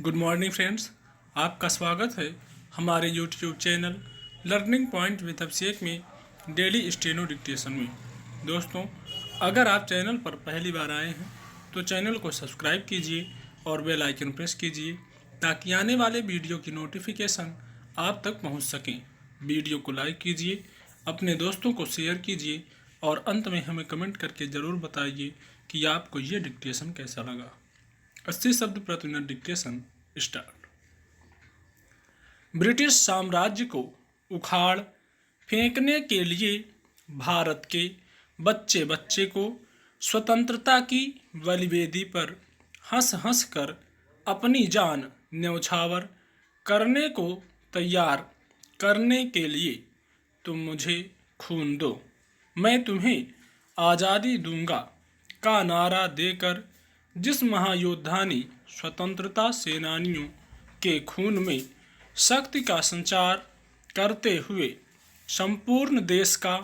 Good morning friends. आपका स्वागत है हमारे YouTube channel learning point with Abhishek में डेली स्टेनो डिक्टेशन में। दोस्तों, अगर आप चैनल पर पहली बार आए हैं तो चैनल को सब्सक्राइब कीजिए और बेल आइकन प्रेस कीजिए ताकि आने वाले वीडियो की नोटिफिकेशन आप तक पहुंच सकें। वीडियो को लाइक कीजिए, अपने दोस्तों को शेयर कीजिए और अंत में हमें कमेंट करके ज़रूर बताइए कि आपको ये डिक्टेशन कैसा लगा। 80 शब्द प्रति मिनट डिक्टेशन स्टार्ट। ब्रिटिश साम्राज्य को उखाड़ फेंकने के लिए भारत के बच्चे बच्चे को स्वतंत्रता की बलिवेदी पर हंस हंस कर अपनी जान न्यौछावर करने को तैयार करने के लिए तुम मुझे खून दो, मैं तुम्हें आज़ादी दूंगा का नारा देकर जिस महायोद्धा ने स्वतंत्रता सेनानियों के खून में शक्ति का संचार करते हुए संपूर्ण देश का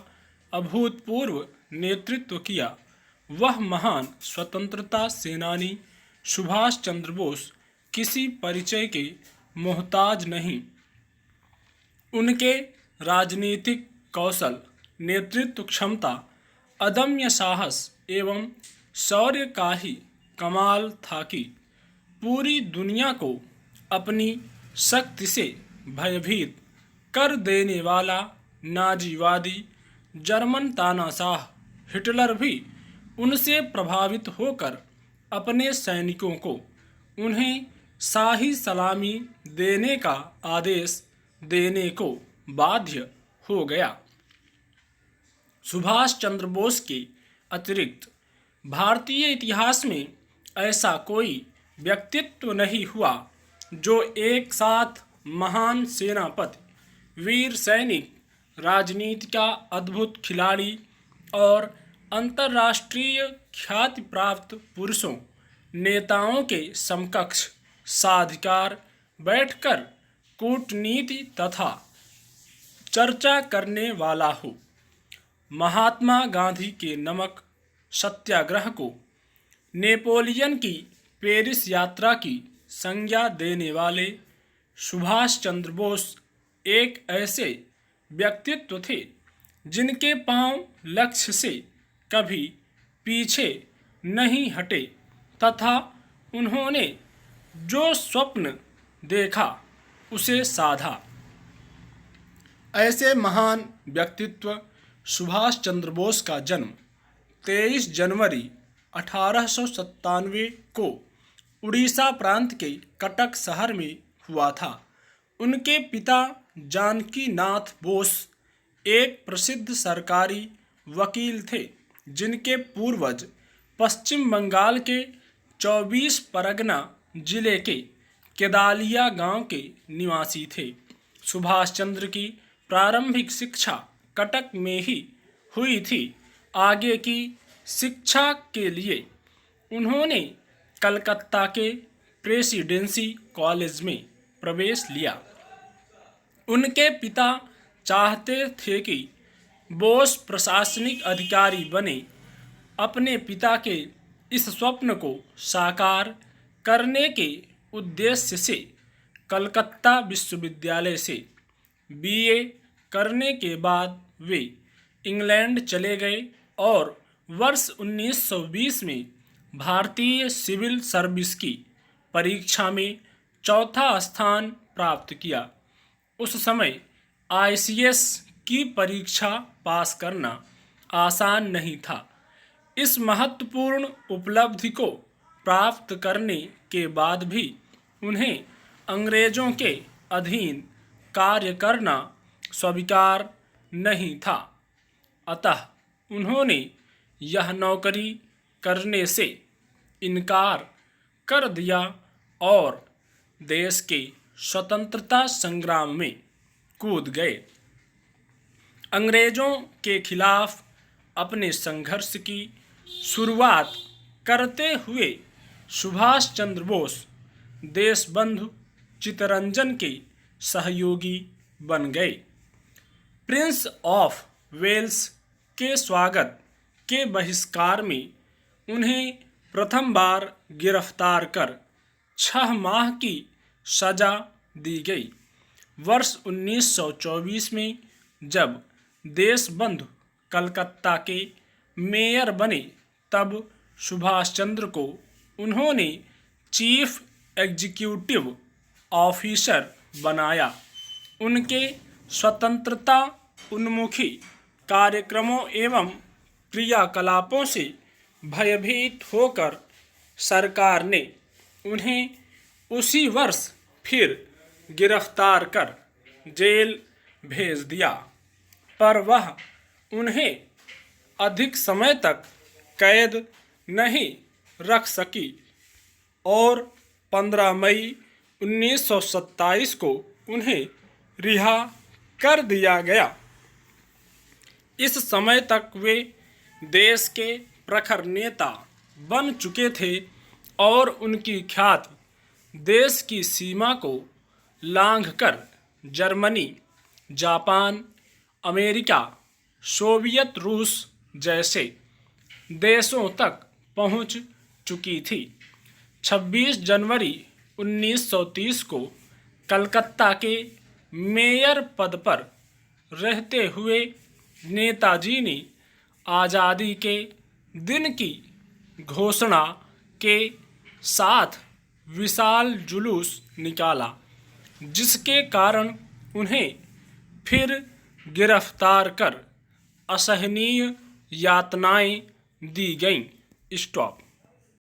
अभूतपूर्व नेतृत्व किया, वह महान स्वतंत्रता सेनानी सुभाष चंद्र बोस किसी परिचय के मोहताज नहीं। उनके राजनीतिक कौशल, नेतृत्व क्षमता, अदम्य साहस एवं शौर्य का ही कमाल था कि पूरी दुनिया को अपनी शक्ति से भयभीत कर देने वाला नाजीवादी जर्मन तानाशाह हिटलर भी उनसे प्रभावित होकर अपने सैनिकों को उन्हें शाही सलामी देने का आदेश देने को बाध्य हो गया। सुभाष चंद्र बोस के अतिरिक्त भारतीय इतिहास में ऐसा कोई व्यक्तित्व नहीं हुआ जो एक साथ महान सेनापति, वीर सैनिक, राजनीति का अद्भुत खिलाड़ी और अंतर्राष्ट्रीय ख्याति प्राप्त पुरुषों, नेताओं के समकक्ष साधिकार बैठकर कूटनीति तथा चर्चा करने वाला हो। महात्मा गांधी के नमक सत्याग्रह को, नेपोलियन की पेरिस यात्रा की संज्ञा देने वाले सुभाष चंद्र बोस एक ऐसे व्यक्तित्व थे जिनके पांव लक्ष्य से कभी पीछे नहीं हटे तथा उन्होंने जो स्वप्न देखा उसे साधा। ऐसे महान व्यक्तित्व सुभाष चंद्र बोस का जन्म 23 जनवरी 1897 को उड़ीसा प्रांत के कटक शहर में हुआ था। उनके पिता जानकी नाथ बोस एक प्रसिद्ध सरकारी वकील थे जिनके पूर्वज पश्चिम बंगाल के 24 परगना जिले के केदालिया गांव के निवासी थे। सुभाष चंद्र की प्रारंभिक शिक्षा कटक में ही हुई थी। आगे की शिक्षा के लिए उन्होंने कलकत्ता के प्रेसिडेंसी कॉलेज में प्रवेश लिया। उनके पिता चाहते थे कि बोस प्रशासनिक अधिकारी बने। अपने पिता के इस स्वप्न को साकार करने के उद्देश्य से कलकत्ता विश्वविद्यालय से बीए करने के बाद वे इंग्लैंड चले गए और वर्ष 1920 में भारतीय सिविल सर्विस की परीक्षा में चौथा स्थान प्राप्त किया। उस समय आईसीएस की परीक्षा पास करना आसान नहीं था। इस महत्वपूर्ण उपलब्धि को प्राप्त करने के बाद भी उन्हें अंग्रेजों के अधीन कार्य करना स्वीकार नहीं था, अतः उन्होंने यह नौकरी करने से इनकार कर दिया और देश के स्वतंत्रता संग्राम में कूद गए। अंग्रेजों के खिलाफ अपने संघर्ष की शुरुआत करते हुए सुभाष चंद्र बोस देशबंधु चित्तरंजन के सहयोगी बन गए। प्रिंस ऑफ वेल्स के स्वागत के बहिष्कार में उन्हें प्रथम बार गिरफ्तार कर 6 माह की सजा दी गई। वर्ष 1924 में जब देशबंधु कलकत्ता के मेयर बने तब सुभाष चंद्र को उन्होंने चीफ एग्जीक्यूटिव ऑफिसर बनाया। उनके स्वतंत्रता उन्मुखी कार्यक्रमों एवं क्रियाकलापों से भयभीत होकर सरकार ने उन्हें उसी वर्ष फिर गिरफ्तार कर जेल भेज दिया, पर वह उन्हें अधिक समय तक कैद नहीं रख सकी और 15 मई 1927 को उन्हें रिहा कर दिया गया। इस समय तक वे देश के प्रखर नेता बन चुके थे और उनकी ख्याति देश की सीमा को लांघकर जर्मनी, जापान, अमेरिका, सोवियत रूस जैसे देशों तक पहुंच चुकी थी। 26 जनवरी 1930 को कलकत्ता के मेयर पद पर रहते हुए नेताजी ने आज़ादी के दिन की घोषणा के साथ विशाल जुलूस निकाला, जिसके कारण उन्हें फिर गिरफ्तार कर असहनीय यातनाएं दी गईं। स्टॉप।